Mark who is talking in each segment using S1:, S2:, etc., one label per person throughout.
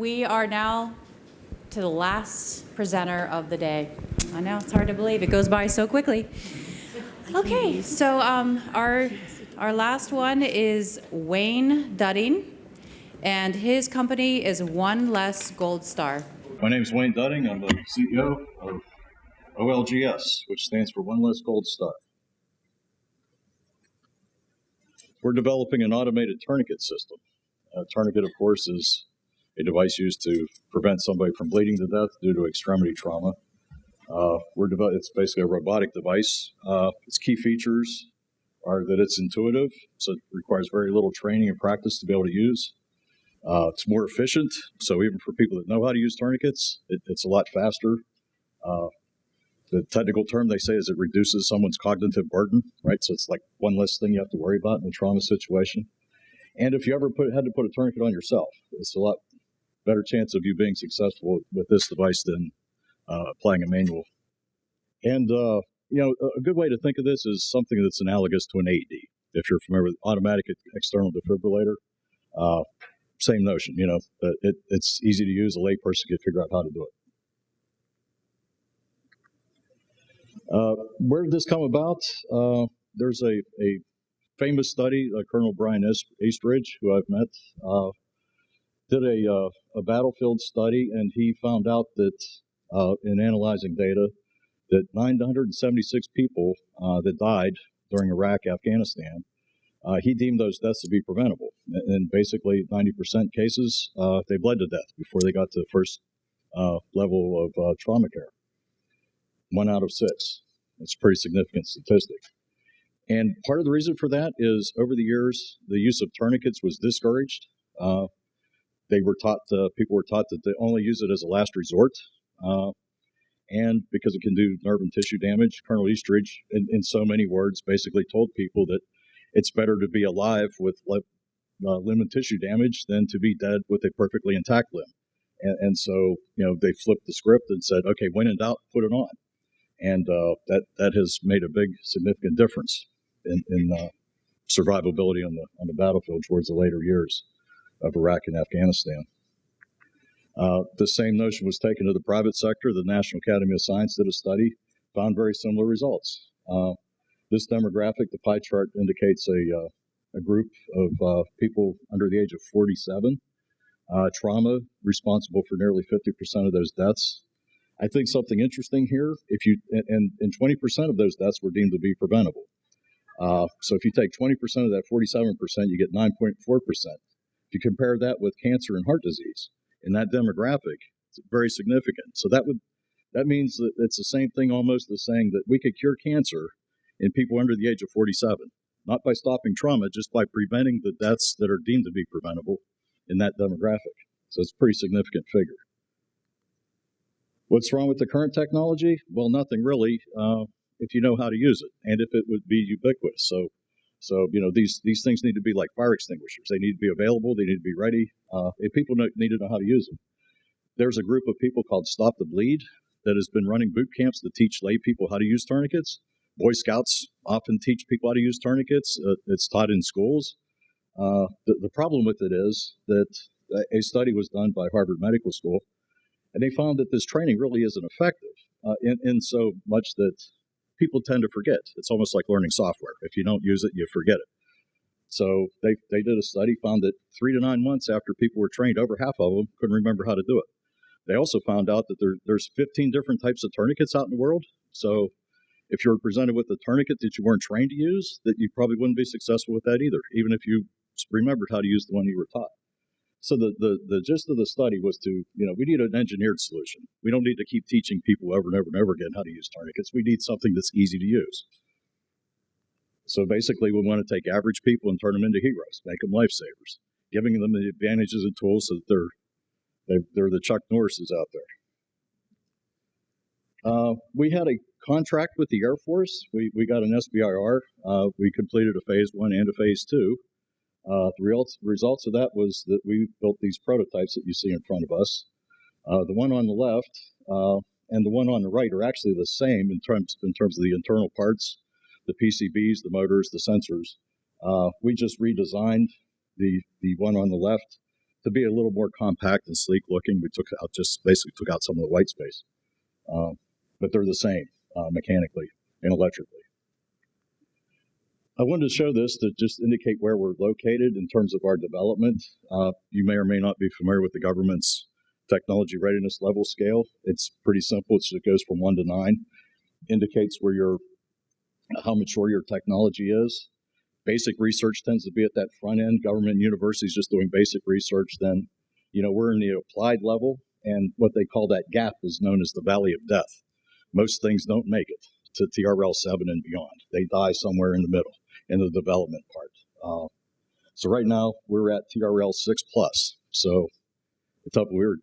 S1: we are now to the last presenter of the day. I know, it's hard to believe. It goes by so quickly. Okay, so our last one is Wayne Dudding, and his company is One Less Gold Star.
S2: My name is Wayne Dudding. I'm the CEO of OLGS, which stands for One Less Gold Star. We're developing an automated tourniquet system. A tourniquet, of course, is a device used to prevent somebody from bleeding to death due to extremity trauma. It's basically a robotic device. Its key features are that it's intuitive, so it requires very little training and practice to be able to use. It's more efficient, so even for people that know how to use tourniquets, it's a lot faster. The technical term they say is it reduces someone's cognitive burden, right? So it's like one less thing you have to worry about in a trauma situation. And if you ever had to put a tourniquet on yourself, it's a lot better chance of you being successful with this device than applying a manual. And, a good way to think of this is something that's analogous to an AED. If you're familiar with automatic external defibrillator, same notion, it's easy to use. A layperson can figure out how to do it. Where did this come about? There's a famous study, Colonel Brian Eastridge, who I've met, did a battlefield study, and he found out that in analyzing data, that 976 people that died during Iraq, Afghanistan, he deemed those deaths to be preventable. And basically, 90% cases, they bled to death before they got to the first level of trauma care. 1 out of 6. It's a pretty significant statistic. And part of the reason for that is over the years, the use of tourniquets was discouraged. People were taught that they only use it as a last resort. And because it can do nerve and tissue damage, Colonel Eastridge, in so many words, basically told people that it's better to be alive with limb and tissue damage than to be dead with a perfectly intact limb. And so, they flipped the script and said, okay, when in doubt, put it on. And that has made a big, significant difference in survivability on the battlefield towards the later years of Iraq and Afghanistan. The same notion was taken to the private sector. The National Academy of Science did a study, found very similar results. This demographic, the pie chart indicates a group of people under the age of 47. Trauma responsible for nearly 50% of those deaths. I think something interesting here, and 20% of those deaths were deemed to be preventable. So if you take 20% of that 47%, you get 9.4%. If you compare that with cancer and heart disease, in that demographic, it's very significant. So that means that it's the same thing almost as saying that we could cure cancer in people under the age of 47, not by stopping trauma, just by preventing the deaths that are deemed to be preventable in that demographic. So it's a pretty significant figure. What's wrong with the current technology? Well, nothing really, if you know how to use it, and if it would be ubiquitous. So these things need to be like fire extinguishers. They need to be available. They need to be ready. And people need to know how to use them. There's a group of people called Stop the Bleed that has been running boot camps to teach lay people how to use tourniquets. Boy Scouts often teach people how to use tourniquets. It's taught in schools. The problem with it is that a study was done by Harvard Medical School, and they found that this training really isn't effective in so much that people tend to forget. It's almost like learning software. If you don't use it, you forget it. So they did a study, found that 3 to 9 months after people were trained, over half of them couldn't remember how to do it. They also found out that there's 15 different types of tourniquets out in the world. So if you're presented with a tourniquet that you weren't trained to use, that you probably wouldn't be successful with that either, even if you remembered how to use the one you were taught. So the gist of the study was we need an engineered solution. We don't need to keep teaching people over and over and over again how to use tourniquets. We need something that's easy to use. So basically, we want to take average people and turn them into heroes, make them lifesavers, giving them the advantages and tools so that they're the Chuck Norrises out there. We had a contract with the Air Force. We got an SBIR. We completed a phase 1 and a phase 2. The results of that was that we built these prototypes that you see in front of us. The one on the left and the one on the right are actually the same in terms of the internal parts, the PCBs, the motors, the sensors. We just redesigned the one on the left to be a little more compact and sleek looking, we basically took out some of the white space. But they're the same mechanically and electrically. I wanted to show this to just indicate where we're located in terms of our development. You may or may not be familiar with the government's technology readiness level scale. It's pretty simple. It goes from 1 to 9, indicates how mature your technology is. Basic research tends to be at that front end. Government universities just doing basic research. Then, we're in the applied level, and what they call that gap is known as the valley of death. Most things don't make it to TRL 7 and beyond. They die somewhere in the middle, in the development part. So right now we're at TRL 6 plus. So it's up. We're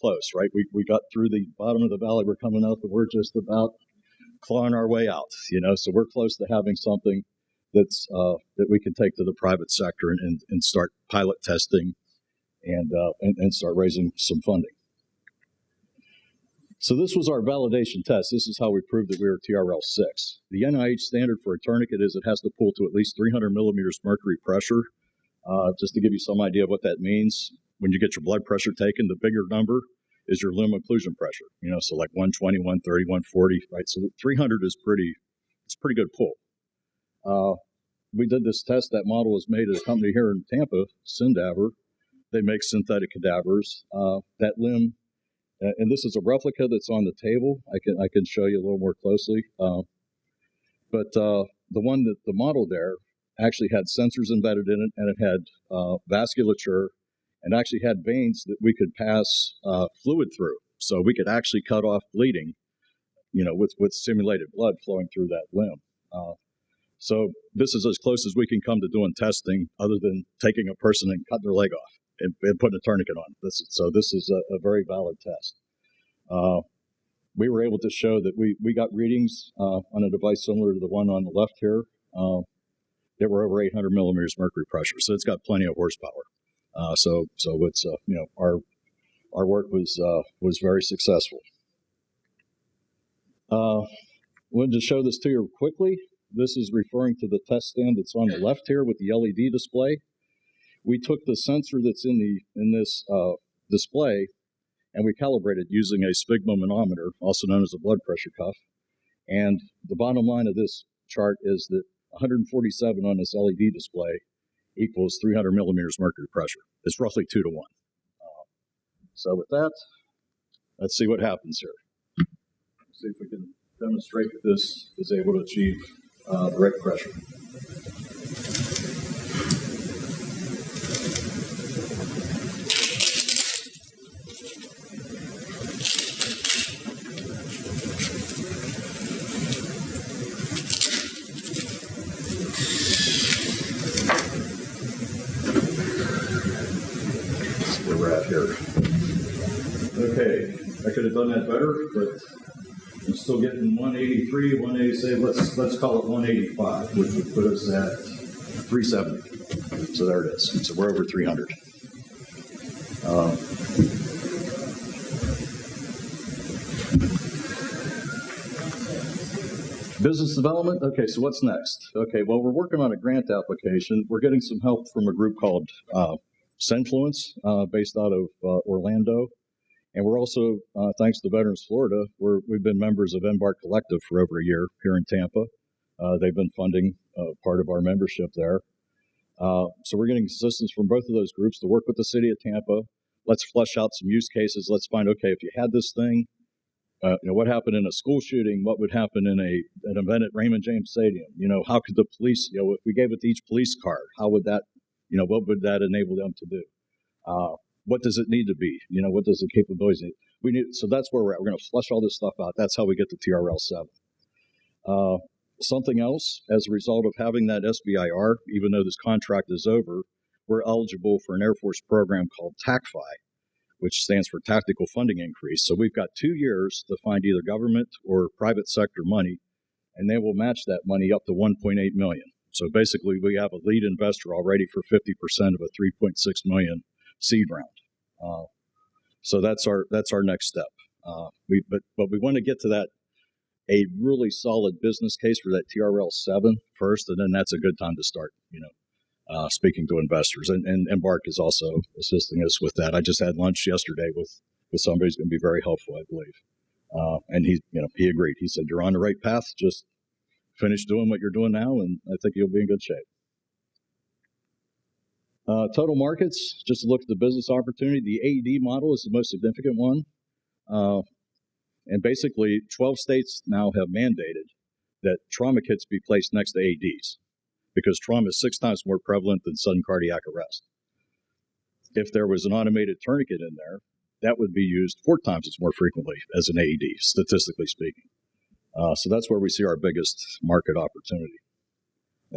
S2: close, right? We got through the bottom of the valley. We're coming up, and we're just about clawing our way out. So we're close to having something that we can take to the private sector and start pilot testing and start raising some funding. So this was our validation test. This is how we proved that we were TRL 6. The NIH standard for a tourniquet is it has to pull to at least 300 millimeters mercury pressure. Just to give you some idea of what that means, when you get your blood pressure taken, the bigger number is your limb occlusion pressure. So like 120, 130, 140, right? So 300 is it's a pretty good pull. We did this test. That model was made at a company here in Tampa, Syndaver. They make synthetic cadavers. That limb, and this is a replica that's on the table. I can show you a little more closely. But the model there actually had sensors embedded in it, and it had vasculature, and actually had veins that we could pass fluid through. So we could actually cut off bleeding, with simulated blood flowing through that limb. So this is as close as we can come to doing testing, other than taking a person and cutting their leg off and putting a tourniquet on. This is a very valid test. We were able to show that we got readings on a device similar to the one on the left here. That were over 800 millimeters mercury pressure, so it's got plenty of horsepower. So it's our work was very successful. Wanted to show this to you quickly. This is referring to the test stand that's on the left here with the LED display. We took the sensor that's in this display, and we calibrated using a sphygmomanometer, also known as a blood pressure cuff. And the bottom line of this chart is that 147 on this LED display equals 300 millimeters mercury pressure. It's roughly 2 to 1. So with that, let's see what happens here. See if we can demonstrate that this is able to achieve direct pressure. That's where we're at here. Okay, I could have done that better, but I'm still getting 183, 187. Let's call it 185, which would put us at 370. So there it is. So we're over 300. Business development. Okay, so what's next? Okay, well, we're working on a grant application. We're getting some help from a group called Senfluence, based out of Orlando. And we're also, thanks to Veterans Florida, we've been members of Embark Collective for over a year here in Tampa. They've been funding part of our membership there. So we're getting assistance from both of those groups to work with the city of Tampa. Let's flesh out some use cases. Let's find, okay, if you had this thing, what happened in a school shooting? What would happen in an event at Raymond James Stadium? How could the police, if we gave it to each police car, how would that, what would that enable them to do? What does it need to be? What does the capabilities need? So that's where we're at. We're going to flesh all this stuff out. That's how we get to TRL 7. Something else, as a result of having that SBIR, even though this contract is over, we're eligible for an Air Force program called TACFI, which stands for Tactical Funding Increase. So we've got 2 years to find either government or private sector money, and they will match that money up to $1.8 million. So basically, we have a lead investor already for 50% of a $3.6 million seed round. So that's our next step. But we want to get to that, a really solid business case for that TRL 7 first, and then that's a good time to start, speaking to investors. And Embark is also assisting us with that. I just had lunch yesterday with somebody who's going to be very helpful, I believe. And he agreed. He said, you're on the right path. Just finish doing what you're doing now, and I think you'll be in good shape. Total markets, just to look at the business opportunity. The AED model is the most significant one. And basically, 12 states now have mandated that trauma kits be placed next to AEDs because trauma is 6 times more prevalent than sudden cardiac arrest. If there was an automated tourniquet in there, that would be used 4 times as more frequently as an AED, statistically speaking. So that's where we see our biggest market opportunity.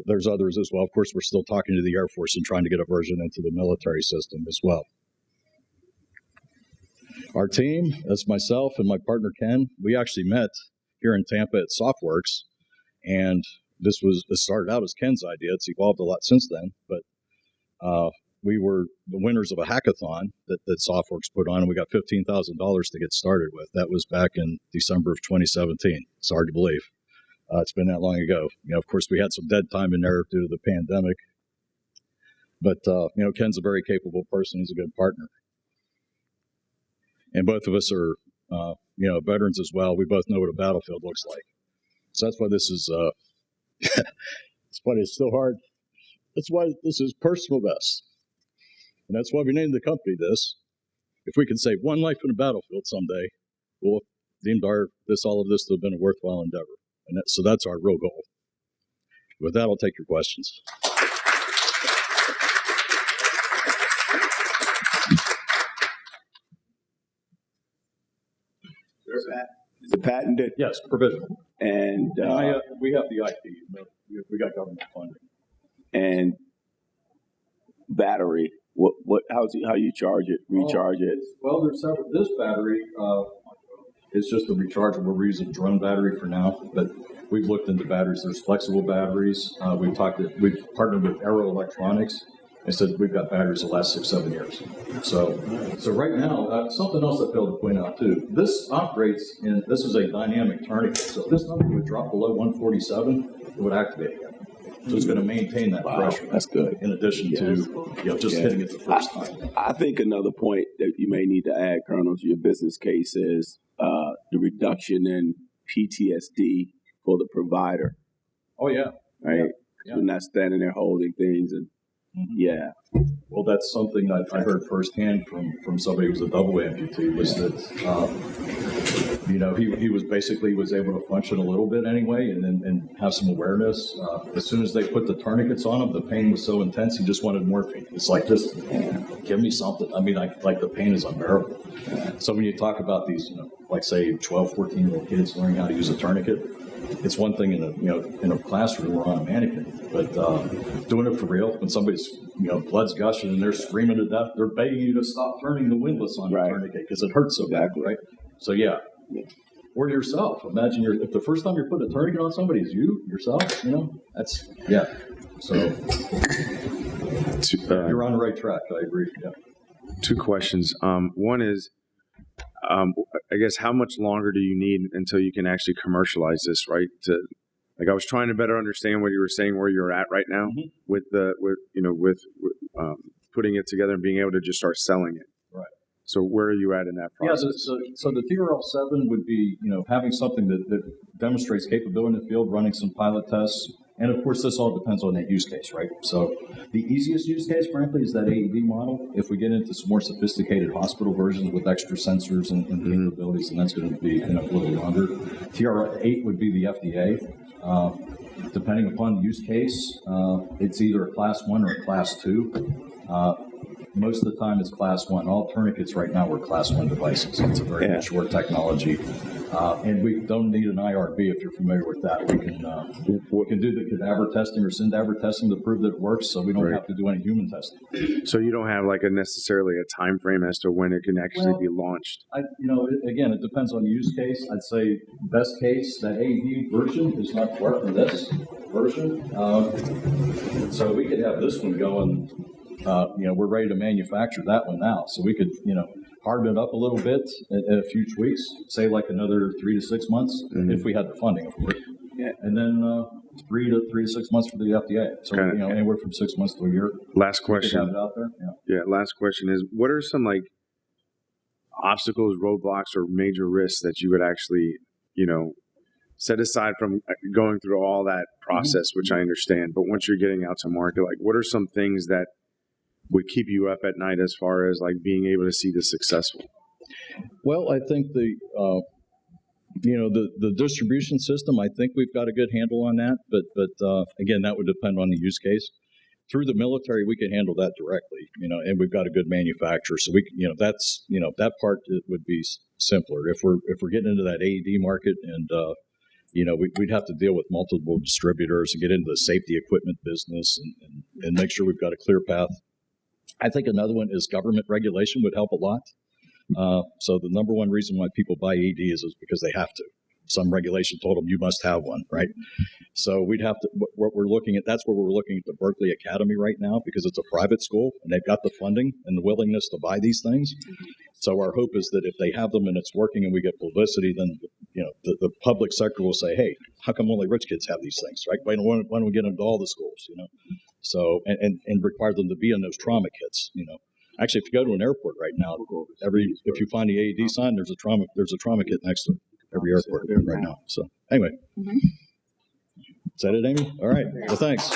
S2: There's others as well. Of course, we're still talking to the Air Force and trying to get a version into the military system as well. Our team, that's myself and my partner Ken, we actually met here in Tampa at SoftWorks, and it started out as Ken's idea. It's evolved a lot since then, but we were the winners of a hackathon that SoftWorks put on, and we got $15,000 to get started with. That was back in December of 2017. It's hard to believe. It's been that long ago. Of course, we had some dead time in there due to the pandemic. But, Ken's a very capable person. He's a good partner. And both of us are, veterans as well. We both know what a battlefield looks like. So that's why this is, it's funny, it's still hard. That's why this is personal best. And that's why we named the company this. If we can save one life in a battlefield someday, we'll deemed all of this to have been a worthwhile endeavor. And so that's our real goal. With that, I'll take your questions.
S3: Is it patented?
S2: Yes, preventable.
S3: And
S2: we have the IP. We got government funding.
S3: And battery. How you charge it? Recharge it?
S2: Well, there's several. This battery is just a rechargeable. We're using a drone battery for now, but we've looked into batteries. There's flexible batteries. We've partnered with Aero Electronics. and said we've got batteries that last 6-7 years. So right now, something else I failed to point out too. This operates in, this is a dynamic tourniquet. So if this number would drop below 147, it would activate again. So it's going to maintain that pressure.
S3: That's good.
S2: In addition to just hitting it the first time.
S3: I think another point that you may need to add, Colonel, to your business case is the reduction in PTSD for the provider.
S2: Oh yeah.
S3: Right.
S2: Yeah.
S3: We're not standing there holding things and yeah.
S2: Well, that's something I heard firsthand from somebody who was a double amputee, was that, he was basically able to function a little bit anyway and have some awareness. As soon as they put the tourniquets on him, the pain was so intense, he just wanted morphine. It's like, just give me something. I mean, like the pain is unbearable. So when you talk about these, like say 12, 14-year-old kids learning how to use a tourniquet, it's one thing in a classroom or on a mannequin, but doing it for real, when somebody's, blood's gushing and they're screaming to death, they're begging you to stop turning the windlass on the tourniquet because it hurts so bad, right? So yeah. Or yourself. Imagine if the first time you're putting a tourniquet on somebody is yourself, that's, yeah. So you're on the right track. I agree. Yeah.
S4: 2 questions. One is, I guess, how much longer do you need until you can actually commercialize this, right? I was trying to better understand what you were saying, where you're at right now with putting it together and being able to just start selling it.
S2: Right.
S4: So where are you at in that process?
S2: Yeah, so the TRL-7 would be, having something that demonstrates capability in the field, running some pilot tests. And of course, this all depends on that use case, right? So the easiest use case, frankly, is that AED model. If we get into some more sophisticated hospital versions with extra sensors and capabilities, then that's going to be a little longer. TR-8 would be the FDA. Depending upon the use case, it's either a class 1 or a class 2. Most of the time it's class 1. All tourniquets right now are class 1 devices. It's a very mature technology. And we don't need an IRB if you're familiar with that. We can do the cadaver testing or syndaver testing to prove that it works, so we don't have to do any human testing.
S4: So you don't have necessarily a time frame as to when it can actually be launched?
S2: Again, it depends on the use case. I'd say best case, that AED version is not far from this version. So we could have this one going. We're ready to manufacture that one now. So we could, harden it up a little bit in a few tweaks, say like another 3 to 6 months, if we had the funding, of course. Yeah. And then 3 to 6 months for the FDA. So
S4: Okay.
S2: anywhere from 6 months to a year.
S4: Last
S2: Have
S4: question.
S2: it out there. Yeah.
S4: Yeah, last question is, what are some like obstacles, roadblocks, or major risks that you would actually, set aside from going through all that process, which I understand, but once you're getting out to market, like what are some things that would keep you up at night as far as like being able to see this successful?
S2: Well, I think the distribution system, I think we've got a good handle on that, but again, that would depend on the use case. Through the military, we can handle that directly, and we've got a good manufacturer, so we, that's, that part would be simpler. If we're getting into that AED market, and we'd have to deal with multiple distributors and get into the safety equipment business and make sure we've got a clear path. I think another one is government regulation would help a lot. So the number one reason why people buy AEDs is because they have to. Some regulation told them you must have one, right? So we'd have to, what we're looking at, that's where we're looking at the Berkeley Academy right now, because it's a private school and they've got the funding and the willingness to buy these things. So our hope is that if they have them and it's working and we get publicity, then the public sector will say, hey, how come only rich kids have these things, right? Why don't we get into all the schools, So, and require them to be in those trauma kits, Actually, if you go to an airport right now, if you find the AED sign, there's a trauma kit next to it. Every airport right now. So anyway, is that it, Amy? All right. Well, thanks.